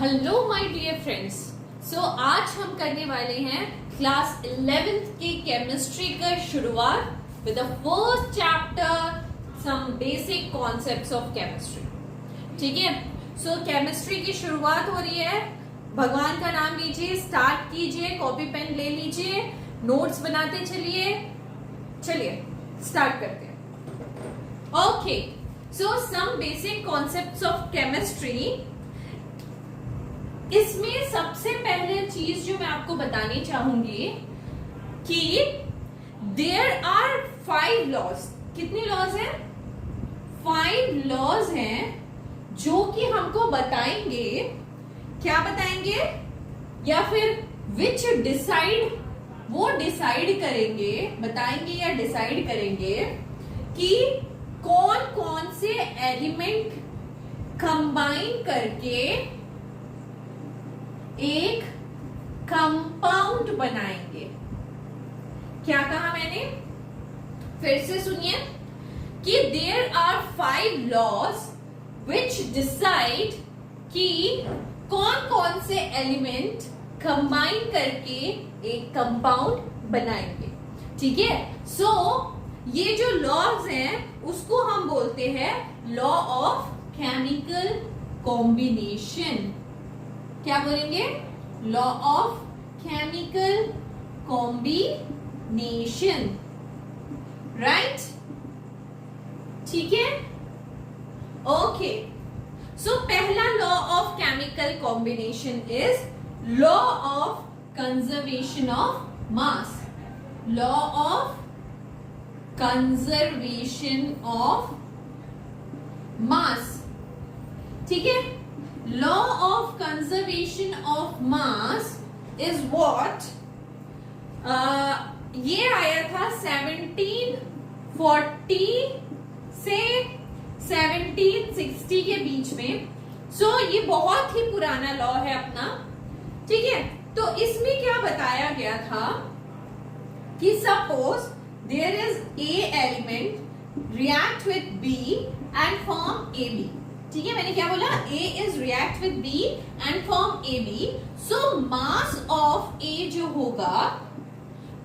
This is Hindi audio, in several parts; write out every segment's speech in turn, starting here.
Hello my dear friends. So आज हम करने वाले हैं क्लास 11th की केमिस्ट्री का शुरुआत with the first chapter some basic concepts of chemistry. ठीक है, सो केमिस्ट्री की शुरुआत हो रही है। भगवान का नाम लीजिए, स्टार्ट कीजिए, कॉपी पेन ले लीजिए, नोट्स बनाते चलिए। चलिए स्टार्ट करते हैं। Okay, so some basic concepts of chemistry. इसमें सबसे पहले चीज जो मैं आपको बतानी चाहूंगी कि देयर आर 5 लॉज। कितनी लॉज हैं? 5 लॉज हैं जो कि हमको बताएंगे। क्या बताएंगे? या फिर विच डिसाइड, वो डिसाइड करेंगे, बताएंगे या डिसाइड करेंगे कि कौन कौन से एलिमेंट कंबाइन करके एक कंपाउंड बनाएंगे। क्या कहा मैंने? फिर से सुनिए कि there are 5 laws which decide कि कौन कौन से एलिमेंट कंबाइन करके एक कंपाउंड बनाएंगे। ठीक है, सो ये जो लॉज हैं उसको हम बोलते हैं लॉ ऑफ केमिकल कॉम्बिनेशन। क्या बोलेंगे? Law of chemical combination, right? ठीक है, ओके। सो पहला law of chemical combination is law of conservation of mass. Law of conservation of मास। ठीक है, law of conservation of mass is what? ये आया था 1740 से 1760 के बीच में। सो ये बहुत ही पुराना लॉ है अपना। ठीक है, तो इसमें क्या बताया गया था कि suppose there is A element react with B and form A B. ठीक है, मैंने क्या बोला? A is react with B and form AB. So mass of A जो होगा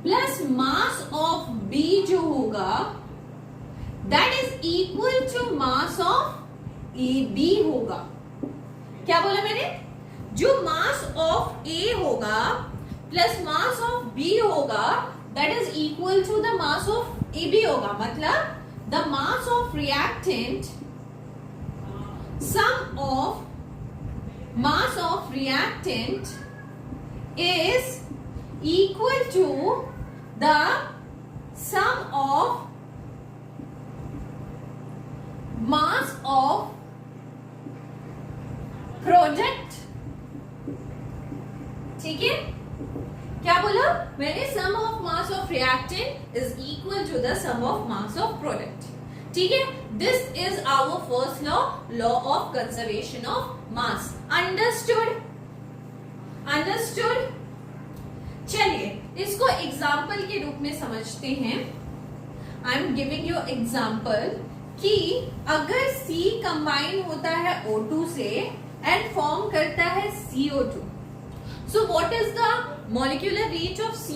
प्लस mass of B जो होगा that is equal to mass of AB होगा। क्या बोला मैंने? जो mass of A होगा प्लस mass of B होगा that is equal to the mass of AB होगा। मतलब the mass of reactant, sum of mass of reactant is equal to the sum of mass of product। ठीक है, क्या बोला मैंने? sum of mass of reactant is equal to the sum of mass of product। ठीक है, this is our first law, law of conservation of mass. Understood? Understood? चलिए इसको एग्जाम्पल के रूप में समझते हैं। I am giving you example कि अगर C कंबाइन होता है O2 से एंड फॉर्म करता है CO2, so what is the molecular weight of C?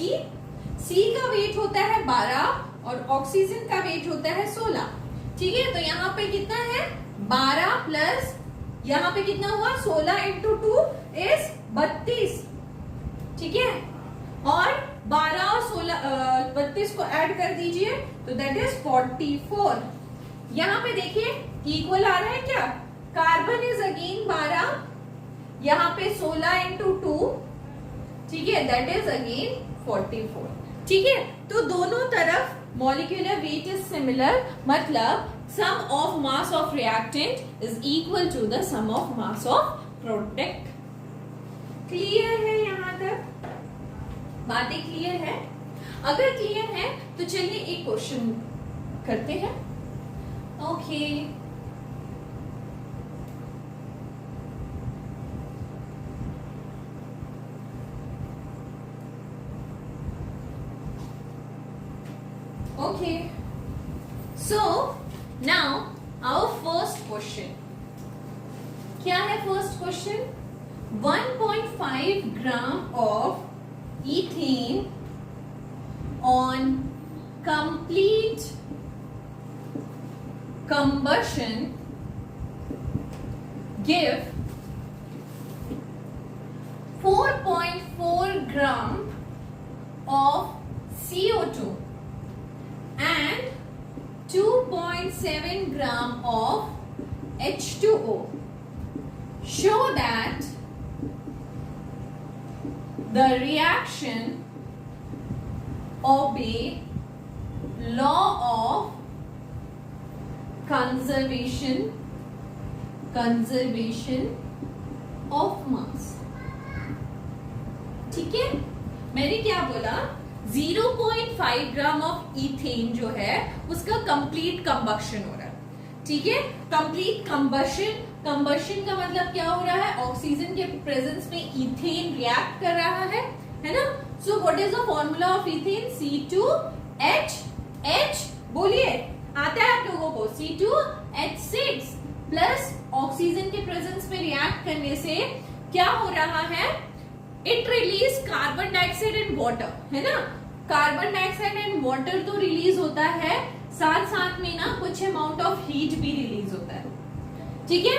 C का वेट होता है 12 और ऑक्सीजन का वेट होता है 16। ठीक है, तो यहाँ पे कितना है? 12 प्लस यहाँ पे कितना हुआ? 16 इंटू 2 इज 32। ठीक है, और 12 और 16 32 को ऐड कर दीजिए तो दैट इज 44। यहाँ पे देखिए इक्वल आ रहा है क्या? कार्बन इज अगेन 12, यहाँ पे 16 इंटू 2, ठीक है, दैट इज अगेन 44। ठीक है, तो दोनों तरफ मॉलिक्यूलर वेट इज सिमिलर, मतलब sum of mass of reactant is equal to the sum of mass of product. Clear है? यहां तक बातें क्लियर है? अगर क्लियर है तो चलिए एक क्वेश्चन करते हैं। Okay, okay, so now our first question। क्या है first question? 1.5 gram of ethane on complete combustion give 4.4 gram of CO2 and 2.7 gram of H2O. Show that the reaction obey law of conservation of mass. ठीक है, मैंने क्या बोला, 0.5 ग्राम ऑफ इथेन जो है उसका कंप्लीट कंबक्शन हो रहा है. ठीक है, कंप्लीट कंबशन का मतलब क्या हो रहा है, ऑक्सीजन के प्रेजेंस में इथेन रिएक्ट कर रहा है ना. So what is the formula of ethane, C2H, बोलिए आता है आप लोगों को, C2H6 प्लस ऑक्सीजन के प्रेजेंस में रिएक्ट करने से क्या हो रहा है, it release carbon dioxide and water, है ना. कार्बन डाइऑक्साइड एंड वाटर तो रिलीज होता है, साथ साथ में ना कुछ अमाउंट ऑफ हीट भी रिलीज होता है. ठीक है,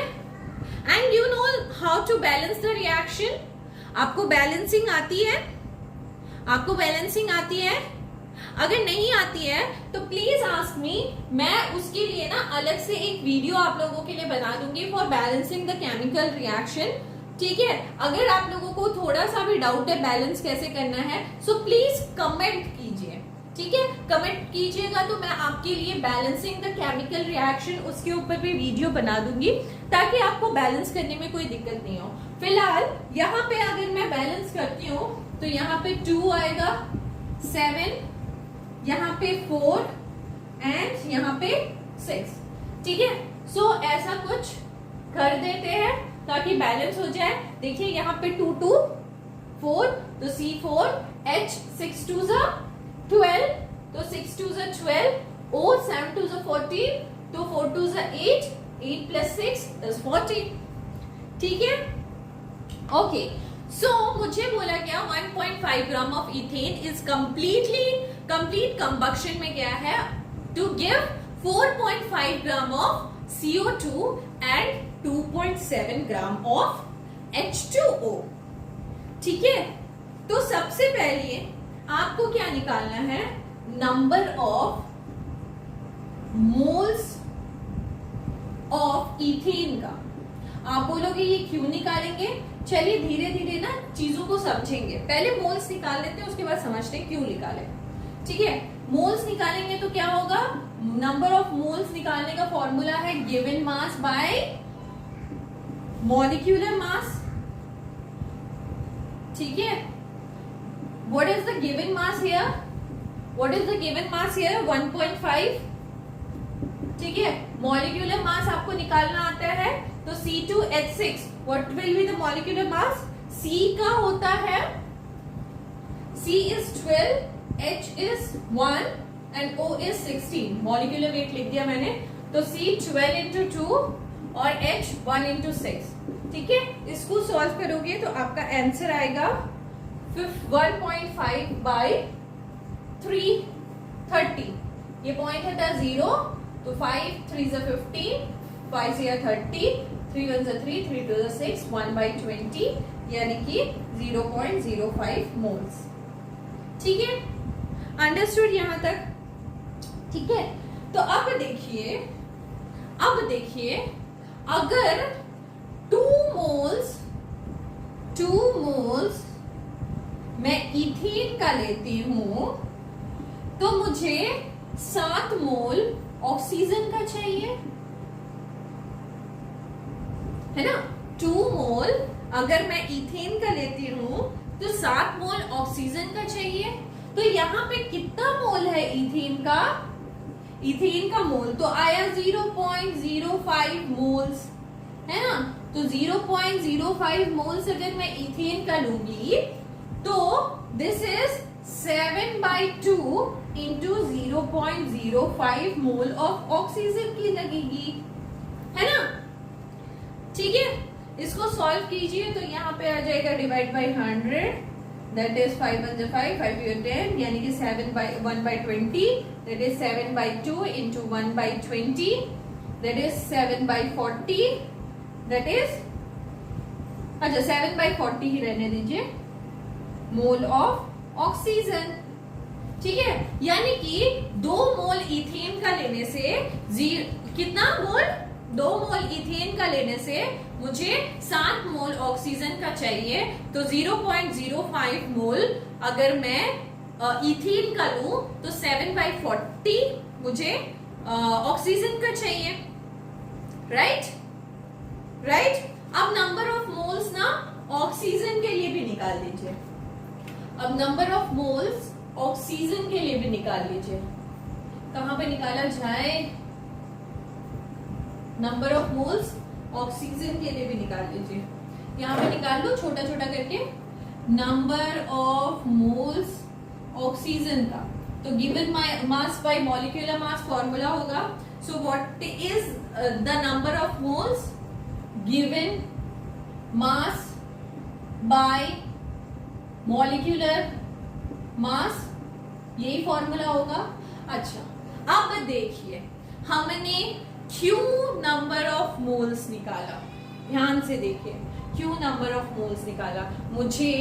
and you know how to balance the reaction. आपको बैलेंसिंग आती है. अगर नहीं आती है तो प्लीज आस्क मी, मैं उसके लिए ना अलग से एक वीडियो आप लोगों के लिए बना दूंगी for balancing the chemical reaction. ठीक है, अगर आप लोगों को थोड़ा सा भी डाउट है बैलेंस कैसे करना है, सो प्लीज कमेंट कीजिए. ठीक है, कमेंट कीजिएगा तो मैं आपके लिए बैलेंसिंग द केमिकल रिएक्शन उसके ऊपर भी वीडियो बना दूंगी ताकि आपको बैलेंस करने में कोई दिक्कत नहीं हो. फिलहाल यहाँ पे अगर मैं बैलेंस करती हूँ तो यहाँ पे 2 आएगा, 7, यहाँ पे 4 एंड यहाँ पे 6. ठीक है, सो ऐसा कुछ कर देते हैं ताकि बैलेंस हो जाए. देखिए यहाँ पे 2 2 4, तो C4H 6 2 12, तो 6 2 12, O 7 2 14, तो 4 2 8, 8 plus 6 is 40. ठीक है, ओके. सो मुझे बोला गया 1.5 gram of ethane is complete combustion में गया है to give 4.5 gram of CO2 and 2.7 gram of H2O. ठीक है, तो सबसे पहले आपको क्या निकालना है, number of moles of ethane का. आप बोलोगे ये क्यों निकालेंगे, चलिए धीरे धीरे ना चीजों को समझेंगे. पहले मोल्स निकाल लेते हैं, उसके बाद समझते हैं क्यों निकाले. ठीक है, मोल्स निकालेंगे तो क्या होगा, नंबर ऑफ मोल्स निकालने का फॉर्मूला है गिवन मास बाय मॉलिक्यूलर मास. ठीक है, what is the given mass here, 1.5. ठीक है, मॉलिक्यूलर मास आपको निकालना आता है तो C2H6, what will be the molecular mass? C का होता है, C is 12, H is 1 and O is 16. Molecular weight लिख दिया मैंने, तो C 12 into 2 और H 1 into 6. ठीक है, इसको सॉल्व करोगे तो आपका आंसर आएगा 1.5 by 330. ये पॉइंट है था 0, तो 5 3 is 15, 5 से 30, 3 1 is 3, 3 2 is 6, 1 by 20 यानी कि 0.05 मोल्स. ठीक है, अंडरस्टूड यहाँ तक. ठीक है, तो अब देखिए अगर 2 मोल्स मैं इथेन का लेती हूं तो मुझे 7 मोल ऑक्सीजन का चाहिए, है ना. 2 मोल अगर मैं इथेन का लेती हूं तो 7 मोल ऑक्सीजन का चाहिए. तो यहाँ पे कितना मोल है इथेन का मोल तो आया 0.05 मोल्स, है ना. तो 0.05 मोल्स अगर मैं इथेन का लूंगी तो this is 7/2 into 0.05 mole of oxygen की लगेगी, है ना. ठीक है, इसको सॉल्व कीजिए तो यहाँ पे आ जाएगा डिवाइड बाई 100, दैट इज 5 1 5, 5 10, यानी कि 7 by 1 by 20, that is 7 by 2 into 1 by 20, that is 7 by 40, that is, अच्छा 7 by 40 ही रहने दीजिए, मोल ऑफ ऑक्सीजन। ठीक है, यानी कि 2 मोल इथेन का लेने से कितना मोल, 2 मोल इथेन का लेने से मुझे 7 मोल ऑक्सीजन का चाहिए, तो 0.05 मोल अगर मैं इथेन का लूं तो 7 by 40 मुझे ऑक्सीजन का चाहिए, राइट। अब नंबर ऑफ मोल्स ना ऑक्सीजन के लिए भी निकाल लीजिए, अब नंबर ऑफ मोल्स ऑक्सीजन के लिए भी निकाल लीजिए। कहां पे निकाला जाए, नंबर ऑफ मोल्स ऑक्सीजन के लिए भी निकाल लीजिए, यहां पे निकाल लो छोटा छोटा करके, नंबर ऑफ मोल्स ऑक्सीजन का। तो given mass by molecular mass formula होगा, so what is the number of moles given mass by molecular mass, यही फॉर्मूला होगा। अच्छा, अब देखिए हमने क्यों नंबर ऑफ मोल्स निकाला, ध्यान से देखिए, क्यों नंबर ऑफ मोल्स निकाला, मुझे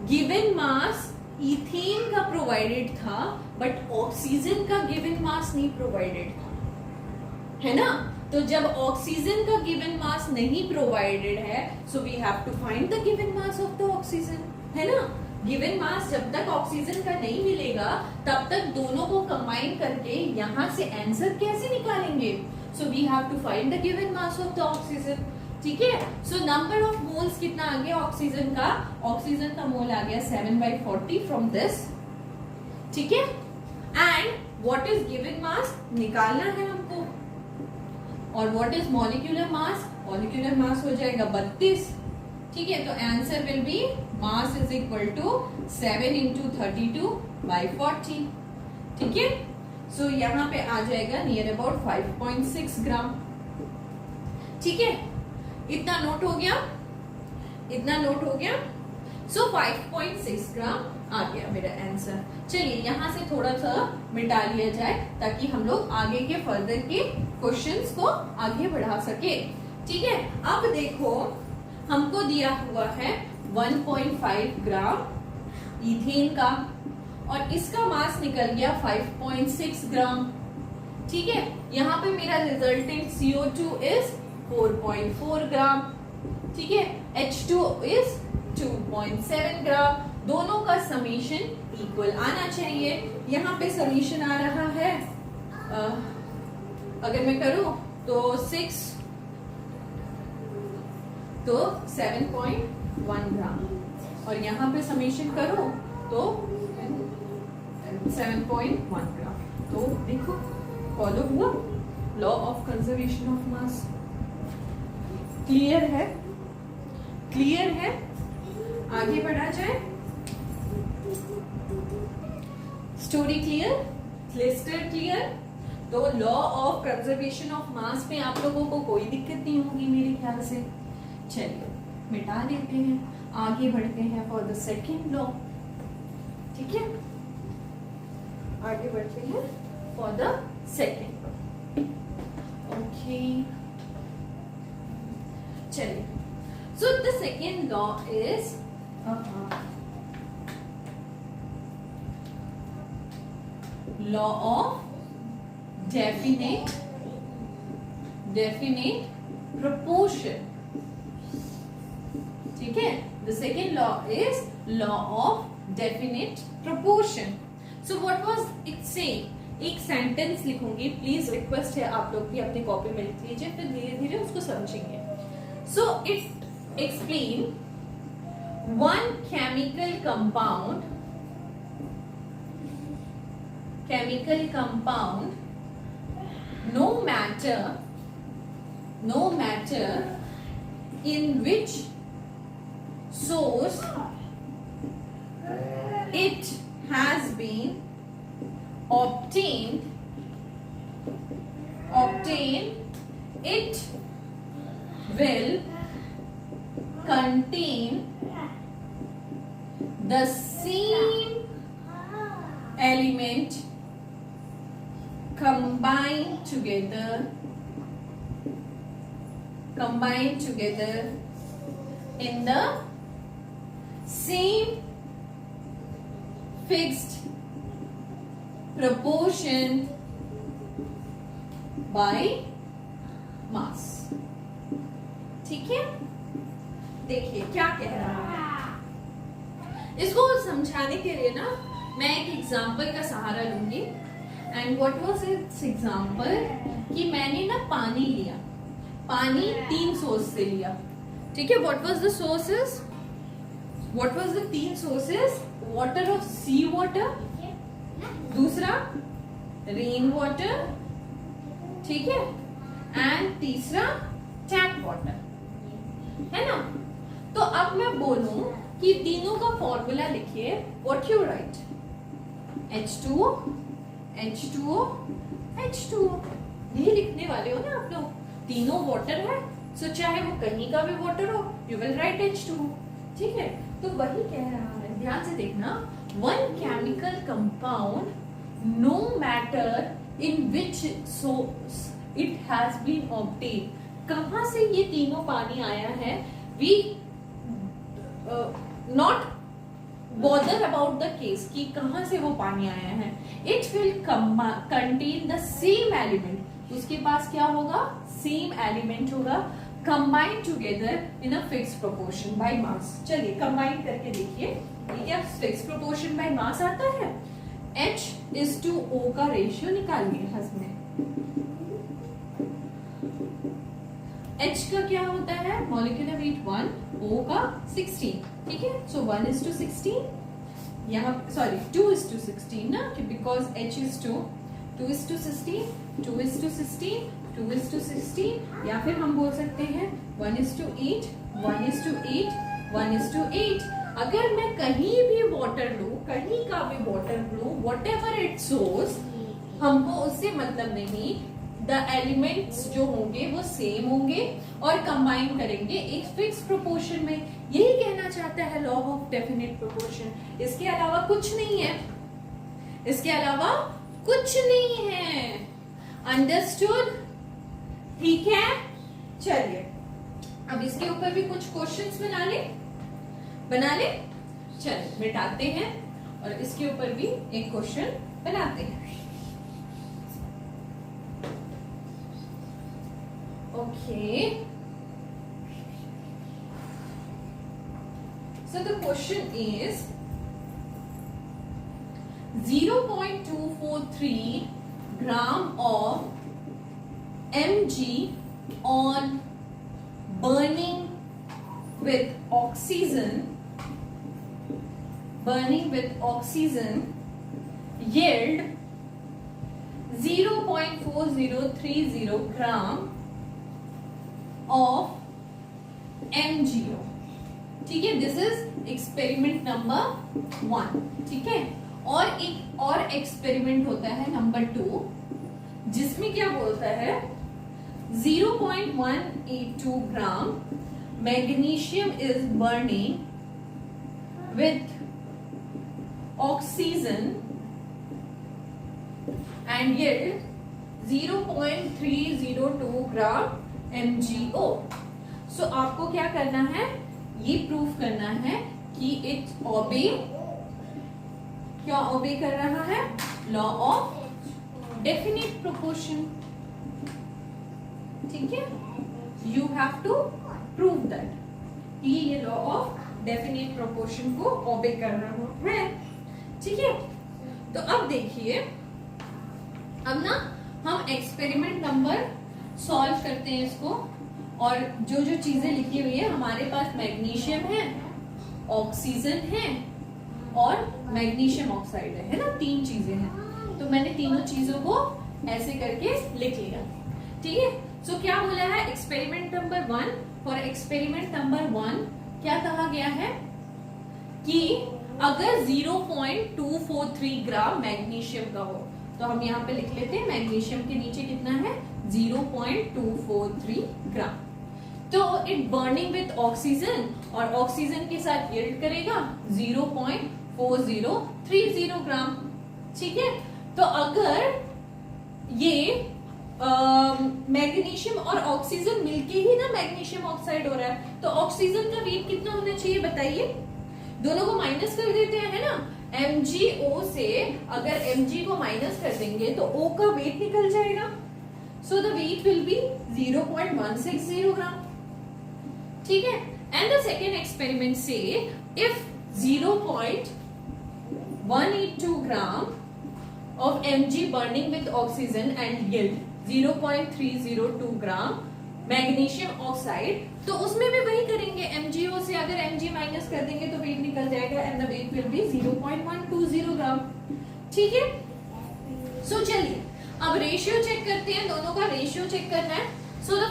गिवन मास इथेन का प्रोवाइडेड था बट ऑक्सीजन का गिवन मास नहीं प्रोवाइडेड था, है ना। तो जब ऑक्सीजन का गिवन मास नहीं प्रोवाइडेड है, so we have to find the given mass of the oxygen, है ना। गिवन मास जब तक ऑक्सीजन का नहीं मिलेगा तब तक दोनों को कंबाइन करके यहां से आंसर कैसे निकालेंगे, so we have to find the given mass of the oxygen. ठीक है, सो नंबर ऑफ मोल्स कितना आ गया ऑक्सीजन का, ऑक्सीजन का मोल आ गया 7 by 40 फ्रॉम दिस। ठीक है, and what is given mass निकालना है हमको, और what is molecular mass, molecular mass हो जाएगा 32। ठीक है, तो answer will be mass is equal to 7 into 32 by 40। ठीक है, सो यहाँ पे आ जाएगा नियर अबाउट 5.6 ग्राम। ठीक है, इतना नोट हो गया, इतना नोट हो गया। सो 5.6 ग्राम आ गया मेरा आंसर। चलिए यहाँ से थोड़ा सा मिटा लिया जाए ताकि हम लोग आगे के फर्दर के क्वेश्चंस को आगे बढ़ा सके। ठीक है, अब देखो हमको दिया हुआ है 1.5 ग्राम इथेन का और इसका मास निकल गया 5.6 ग्राम। ठीक है, यहाँ पे मेरा रिजल्टेंट CO2 इज 4.4 ग्राम। ठीक है, H2 इज 2.7 ग्राम। दोनों का समीशन इक्वल आना चाहिए। यहाँ पे समीशन आ रहा है, अगर मैं करूं तो 6 तो 7.1 ग्राम, और यहाँ पे समीशन करो तो 7.1 ग्राम। तो देखो फॉलो हुआ law of conservation of mass. Clear है, क्लियर है, आगे बढ़ा जाए। स्टोरी क्लियर, क्लिस्टर क्लियर। तो law of conservation of mass में आप लोगों को कोई दिक्कत नहीं होगी मेरे ख्याल से। चलिए मिटा देते हैं, आगे बढ़ते हैं फॉर द सेकेंड लॉ। ठीक है, आगे बढ़ते हैं for the second law. Okay, चलिए, so the second law is law of definite proportion। ठीक है, the second law is law of definite proportion. So what was it saying, एक सेंटेंस लिखूंगी, प्लीज रिक्वेस्ट है आप लोग भी अपनी कॉपी में लिख लीजिए, फिर धीरे धीरे उसको समझेंगे। So it explain one chemical compound no matter in which source it has been obtained, it will contain the same element combined together in the same fixed proportion by mass. ठीक है, देखिए क्या कह रहा है। इसको समझाने के लिए ना मैं एक एग्जाम्पल का सहारा लूंगी। And what was it's example कि मैंने ना पानी लिया, पानी 3 सोर्स से लिया। ठीक है, what was the sources, what was the 3 sources? Water of sea water, दूसरा रेन वाटर, ठीक है, एंड तीसरा टैप वाटर, है ना। तो अब मैं बोलूं कि तीनों का फॉर्मूला लिखिए, what you right? H2O, H2O, H2O, यही लिखने वाले हो ना आप लोग। तीनों वाटर है, सो चाहे वो कहीं का भी वाटर हो, यू विल राइट H2O। ठीक है, तो वही कह रहा है, ध्यान से देखना। One chemical compound no matter in which source it has been obtain, कहां से ये तीनों पानी आया है, we not bother about the case कि कहां से वो पानी आया है। It will contain the same element, उसके पास क्या होगा? सेम एलिमेंट होगा, combine together in a fixed proportion by mass. चलिए कंबाइन करके देखिए, ये क्या फिक्स प्रोपोर्शन बाय मास आता है? H/O का रेशियो निकालिए हस्बैंड। H का क्या होता है? मॉलिक्यूलर वेट 1, O का 16, ठीक है। सो 1:16, यहाँ सॉरी 2:16 ना, बिकॉज H is 2, 2:16, 2:16, 2:16, या फिर हम बोल सकते हैं 1:8, 1:8, 1:8। अगर मैं कहीं भी वाटर लूं, कहीं का भी वाटर लूं, वॉट एवर इट सोर्स, हमको उससे मतलब नहीं। द एलिमेंट्स जो होंगे वो सेम होंगे और कंबाइन करेंगे एक फिक्स प्रोपोर्शन में। यही कहना चाहता है लॉ ऑफ डेफिनेट प्रोपोर्शन। इसके अलावा कुछ नहीं है, इसके अलावा कुछ नहीं है। अंडरस्टूड? ठीक है, चलिए अब इसके ऊपर भी कुछ क्वेश्चंस बना ले। चलिए मिटाते हैं और इसके ऊपर भी एक क्वेश्चन बनाते हैं। Okay. So the question is 0.243 gram of Mg on burning with oxygen yield 0.4030 gram of MgO। ठीक है, दिस इज एक्सपेरिमेंट नंबर 1। ठीक है, और एक और एक्सपेरिमेंट होता है नंबर 2, जिसमें क्या बोलता है 0.182 gram magnesium is burning with oxygen and yield 0.302 gram MgO। So आपको क्या करना है? ये प्रूव करना है कि इट ओबे, क्या ओबे कर रहा है? Law of definite proportion. ठीक है, you have to prove that कि ये लॉ ऑफ डेफिनेट प्रोपोर्शन को ओबे कर रहा है। ठीक है, तो अब देखिए, अब ना हम एक्सपेरिमेंट नंबर सॉल्व करते हैं इसको। और जो जो चीजें लिखी हुई है, हमारे पास मैग्नीशियम है, ऑक्सीजन है और मैग्नीशियम ऑक्साइड है ना, 3 चीजें हैं। तो मैंने तीनों चीजों को ऐसे करके लिख लिया। ठीक है, सो क्या बोला है experiment number 1? For experiment number 1 क्या कहा गया है कि अगर 0.243 ग्राम मैग्नीशियम का हो, तो हम यहाँ पे लिख लेते हैं मैग्नीशियम के नीचे कितना है 0.243 ग्राम। तो इट बर्निंग विथ ऑक्सीजन और ऑक्सीजन के साथ यील्ड करेगा 0.4030 ग्राम। ठीक है, तो अगर ये मैग्नीशियम और ऑक्सीजन मिलके ही ना मैग्नीशियम ऑक्साइड हो रहा है, तो ऑक्सीजन का वेट कितना होना चाहिए बताइए? दोनों को माइनस कर देते हैं, है ना। MgO से अगर Mg को माइनस कर देंगे तो O का वेट निकल जाएगा। So the weight will be 0.160 ग्राम। ठीक है, एंड द सेकेंड एक्सपेरिमेंट से if 0.182 gram of Mg burning with oxygen and yield 0.302 gram magnesium oxide, तो उसमें भी वही करेंगे। MgO से अगर Mg माइनस कर देंगे तो वेट निकल जाएगा and the weight will be 0.120 ग्राम। ठीक है, सो चलिए अब रेशियो चेक करते हैं, दोनों का रेशियो चेक करना है। सो द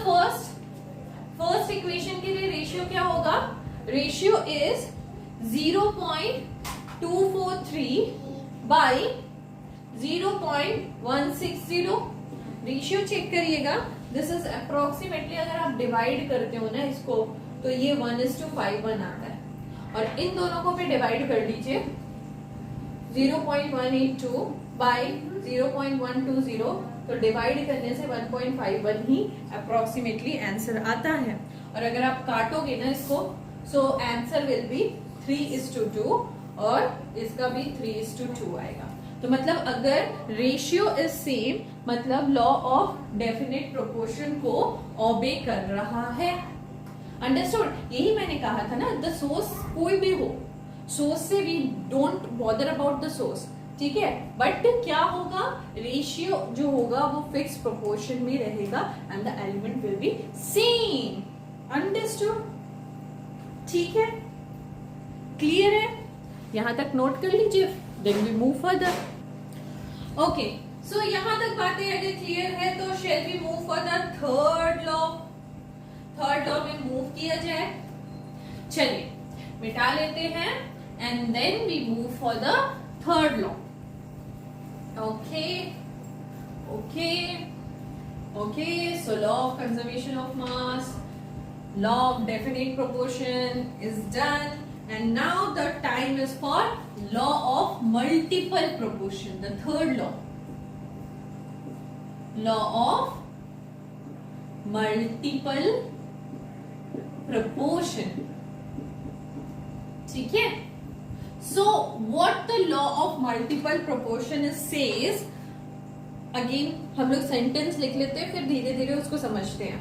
फर्स्ट इक्वेशन के लिए रेशियो क्या होगा? Ratio is 0.243 by 0.160। Ratio check करिएगा, दिस इज अप्रोक्सीमेटली, अगर आप डिवाइड करते हो ना इसको तो ये 1:5 आता है, और इन दोनों को भी डिवाइड कर लीजिए 0.182 बाई 0.120, तो डिवाइड करने से 1.51 ही अप्रोक्सीमेटली आंसर आता है। और अगर आप काटोगे ना इसको, सो आंसर विल बी 3:2 और इसका भी 3:2 आएगा। तो मतलब अगर रेशियो इज सेम, मतलब लॉ ऑफ डेफिनेट प्रोपोर्शन को ओबे कर रहा है। अंडरस्टूड? यही मैंने कहा था ना, द सोर्स कोई भी हो, सोर्स से we don't bother about the source, ठीक है, बट क्या होगा, रेशियो जो होगा वो फिक्स प्रोपोर्शन में रहेगा and the element will be same. Understood? ठीक है, क्लियर है? यहां तक नोट कर लीजिए, then we move further. Okay, so यहां तक बातें अगर क्लियर है तो shall we move for the third law. Third law में मूव किया जाए। चलिए मिटा लेते हैं and then we move for the third law. Okay okay okay, so law of conservation of mass, law of definite proportion is done, and now the time is for law of multiple proportion, the third law, law of multiple proportion। ठीक है, so what the law of multiple proportion is says, again हम लोग सेंटेंस लिख लेते हैं फिर धीरे धीरे उसको समझते हैं।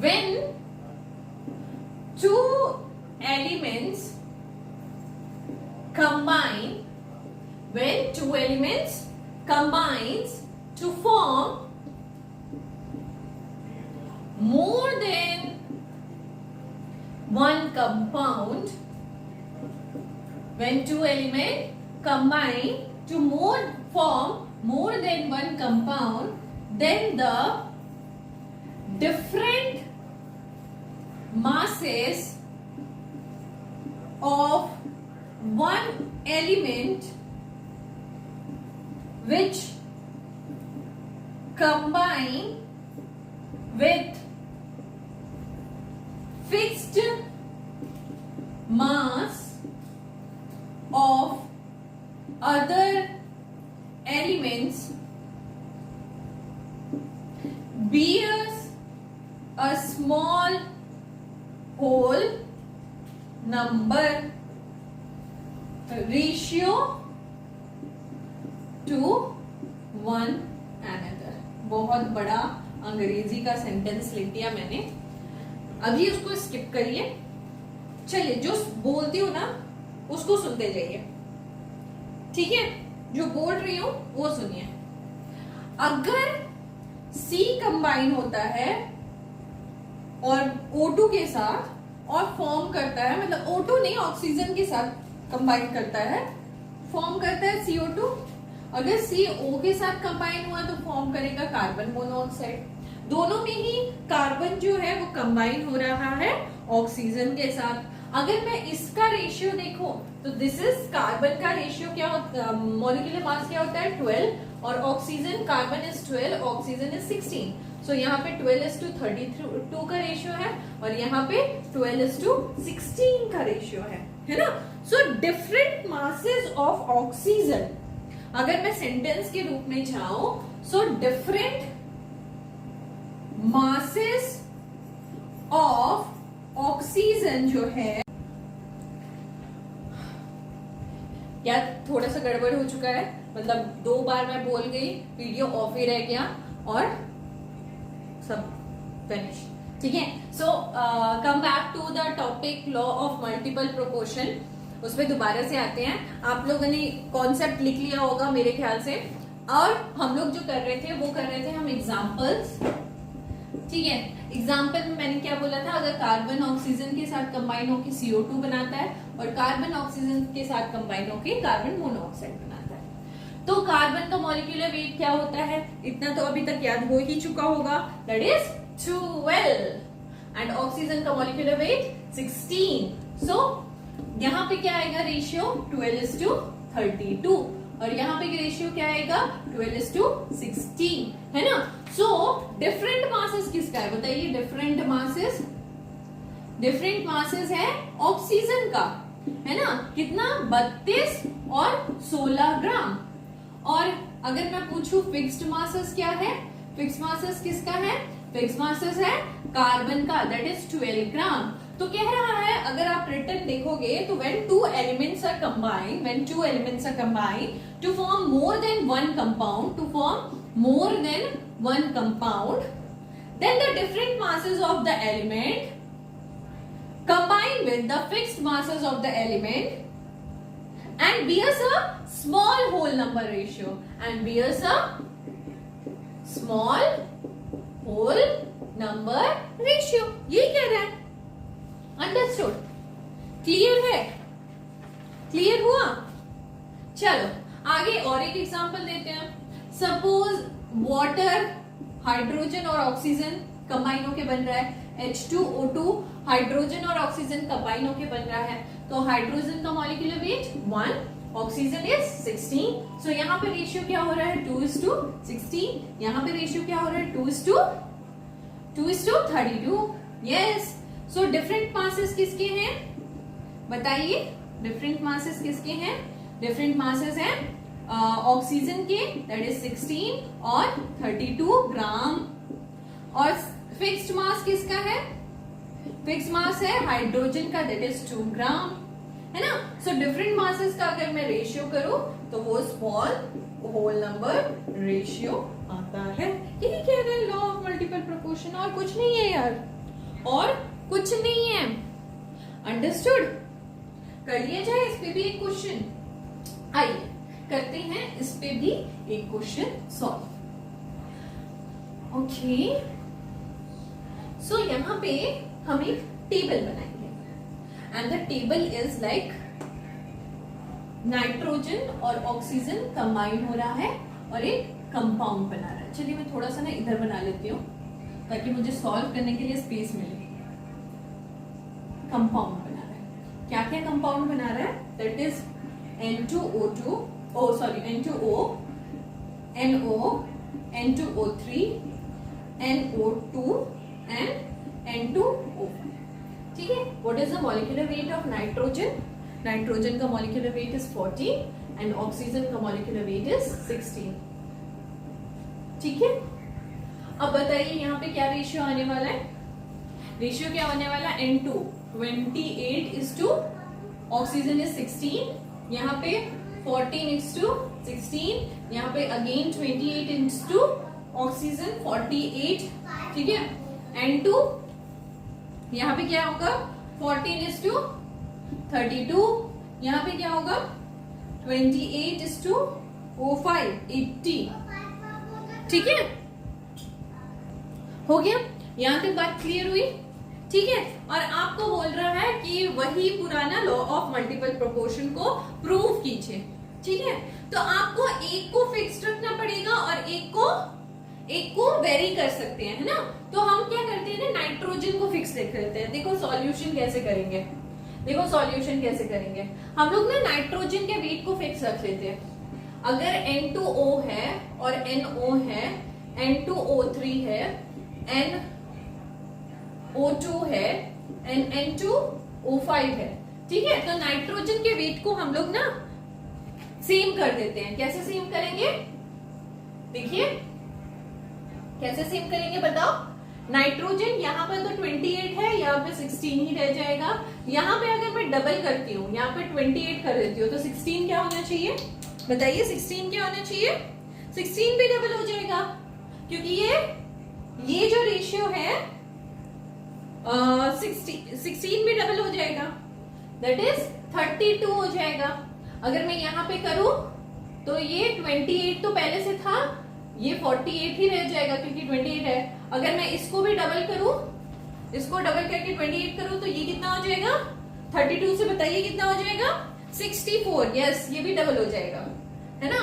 when two elements combine, when two elements combines to form more than one compound, when two elements combine to form more than one compound, then the different masses of one element which combine with fixed mass of other elements bears a small whole number ratio to one another। बहुत बड़ा अंग्रेजी का सेंटेंस लिख दिया मैंने, अभी उसको स्किप करिए। चलिए जो बोलती हूं ना उसको सुनते जाइए, ठीक है, जो बोल रही हूं वो सुनिए। अगर C कंबाइन होता है और O2 के साथ और फॉर्म करता है, मतलब O2 नहीं ऑक्सीजन के साथ कंबाइन करता है, फॉर्म करता है CO2। अगर CO के साथ कंबाइन हुआ तो फॉर्म करेगा कार्बन मोनोऑक्साइड। दोनों में ही कार्बन जो है वो कंबाइन हो रहा है ऑक्सीजन के साथ। अगर मैं इसका रेशियो देखूं तो दिस इज कार्बन का रेशियो क्या होता है, मॉलिक्यूलर मास क्या होता है 12, और oxygen, carbon is 12, oxygen is 16. सो यहाँ पे 12:32 का रेशियो है और यहाँ पे 12:16 का रेशियो है ना. So different masses of oxygen, अगर मैं सेंटेंस के रूप में जाऊं, so different masses of oxygen जो है, या थोड़ा सा गड़बड़ हो चुका है, मतलब 2 बार मैं बोल गई, वीडियो ऑफ ही रह गया और सब फिनिश. ठीक है. So come back to the topic law of multiple proportion. उस पर दोबारा से आते हैं. आप लोगों ने कॉन्सेप्ट लिख लिया होगा मेरे ख्याल से, और हम लोग जो कर रहे थे वो कर रहे थे हम एग्जाम्पल्स. ठीक है. एग्जाम्पल में मैंने क्या बोला था, अगर कार्बन ऑक्सीजन के साथ कंबाइन होकर CO2 बनाता है और कार्बन ऑक्सीजन के साथ कंबाइन होकर कार्बन मोनोऑक्साइड बनाता है, तो कार्बन का मॉलिक्यूलर वेट क्या होता है, इतना तो अभी तक याद हो ही चुका होगा, दैट इज 12, एंड ऑक्सीजन का मॉलिक्यूलर वेट 16. सो यहाँ पे क्या आएगा रेशियो, 12:32, और यहाँ पे रेशियो क्या आएगा, 12:16, है ना. सो डिफरेंट मासेस किसका है बताइए, डिफरेंट मासेस है ऑक्सीजन का, है ना. कितना, 32 और 16 ग्राम. और अगर मैं पूछूं फिक्स्ड मासेस क्या है, फिक्स्ड मासेस किसका है, फिक्स्ड मासेस है कार्बन का, दैट इज 12 ग्राम. तो कह रहा है, अगर आप रिटर्न देखोगे तो when two elements are combined to form more than one compound, then the different masses of the element combine with the fixed masses of the element and bears a small whole number ratio, यही कह रहा है. अंडरस्टूड, क्लियर है, क्लियर हुआ. चलो आगे और एक एग्जांपल देते हैं. सपोज वाटर, हाइड्रोजन और ऑक्सीजन कंबाइन होके बन रहा है, H2O2 हाइड्रोजन और ऑक्सीजन कंबाइन होके बन रहा है. तो हाइड्रोजन का मॉलिक्यूलर वेट 1, ऑक्सीजन इज 16. सो यहाँ पे रेशियो क्या हो रहा है, 2:16. यहाँ पे रेशियो क्या हो रहा है, 2:32. यस. सो डिफरेंट मासेस किसके हैं बताइए, डिफरेंट मासेस किसके हैं, डिफरेंट मासेस हैं ऑक्सीजन के, दैट इज 16 और 32 ग्राम. और फिक्स्ड मास किसका है, फिक्स्ड मास है हाइड्रोजन का, दैट इज 2 ग्राम, है ना. सो डिफरेंट मासेस का अगर मैं रेशियो करूं तो वो स्मॉल होल नंबर रेशियो आता है. यही कह रहे हैं लॉ ऑफ मल्टीपल प्रोपोर्शन, और कुछ नहीं है यार, और कुछ नहीं है. अंडरस्टूड. कर लिया जाए इस पे भी एक क्वेश्चन. आइए करते हैं इस पे भी एक क्वेश्चन सॉल्व. ओके. सो यहाँ पे हम एक टेबल बनाएंगे, and the table is like nitrogen और ऑक्सीजन कंबाइन हो रहा है और एक कंपाउंड बना रहा है. चलिए मैं थोड़ा सा ना इधर बना लेती हूँ ताकि मुझे सॉल्व करने के लिए स्पेस मिले. कंपाउंड बना रहा है, क्या क्या कंपाउंड बना रहा है, that is N2O2, N2O, NO, N2O3, NO2 and N2O. ठीक है. What is the molecular weight of nitrogen, nitrogen का molecular weight is 14 and oxygen का मॉलिक्यूलर वेट इज 16. ठीक है. अब बताइए यहाँ पे क्या रेशियो आने वाला है, रेशियो क्या होने वाला है, N2 28:, ऑक्सीजन इज 16, यहाँ पे 14:16, यहाँ पे अगेन 28:, ऑक्सीजन 48. ठीक है. N2 यहाँ पे क्या होगा, 14:32, यहाँ पे क्या होगा, 28:05, 80. ठीक है. हो गया, यहाँ तक बात क्लियर हुई. ठीक है. और आपको बोल रहा है कि वही पुराना लॉ ऑफ मल्टीपल प्रोपोर्शन को प्रूव कीजिए. ठीक है. तो आपको एक को फिक्स्ड रखना पड़ेगा और एक को वेरी कर सकते हैं, है ना. तो हम क्या करते हैं ना, नाइट्रोजन को फिक्स रख लेते हैं. देखो सॉल्यूशन कैसे करेंगे, हम लोग ना नाइट्रोजन के वेट को फिक्स रख लेते हैं. अगर N2O है और NO है, N2O3 है, NO2 है, N2O5 है, ठीक है। तो नाइट्रोजन के वेट को हम लोग ना सेम कर देते हैं। कैसे सेम करेंगे, देखिए कैसे सेम करेंगे बताओ। नाइट्रोजन यहाँ पर तो 28 है, यहाँ पे 16 ही रह जाएगा। यहाँ पे अगर मैं डबल करती हूँ, यहाँ पे 28 कर देती हूँ, तो 16 क्या होना चाहिए बताइए, 16 क्या होना चाहिए, 16 भी डबल हो जाएगा, क्योंकि ये जो रेशियो है 16 भी डबल हो जाएगा, दैट इज 32 हो जाएगा। अगर मैं यहाँ पे करूं तो ये 28 तो पहले से था, ये 48 ही रह जाएगा क्योंकि 28 है। अगर मैं इसको भी डबल करूं, इसको डबल करके 28 करूं, तो ये कितना हो जाएगा, 32 से बताइए कितना हो जाएगा, 64। यस, ये भी डबल हो जाएगा, है ना।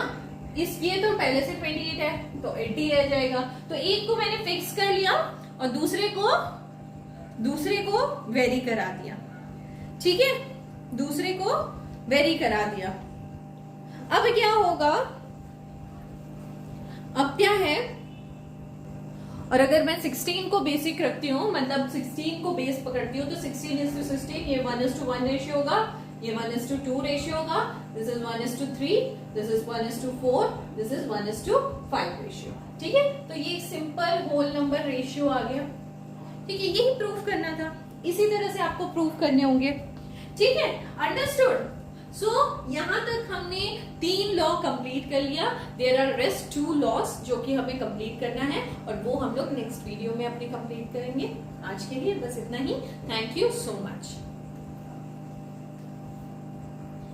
ये तो पहले से 28 है तो 80 रह जाएगा। तो एक को मैंने फिक्स कर लिया और दूसरे को वेरी करा दिया, ठीक है, दूसरे को वेरी करा दिया। अब क्या होगा, अब क्या है, और अगर मैं 16 को बेसिक रखती हूँ, मतलब 16 को बेस पकड़ती हूँ, तो 16:16 ये 1:1 रेशियो होगा, ये 1:2 रेशियो होगा, this is 1:3, this is 1:4, this is 1:5 ratio, ठीक है। तो ये सिंपल होल नंबर रेशियो आ गया, ठीक है। यही प्रूफ करना था, इसी तरह से आपको प्रूफ करने होंगे, ठीक है, अंडरस्टूड। सो यहां तक हमने 3 लॉ कंप्लीट कर लिया। देयर आर रेस्ट 2 लॉस जो कि हमें कंप्लीट करना है, और वो हम लोग नेक्स्ट वीडियो में अपने कंप्लीट करेंगे। आज के लिए बस इतना ही। Thank you so much.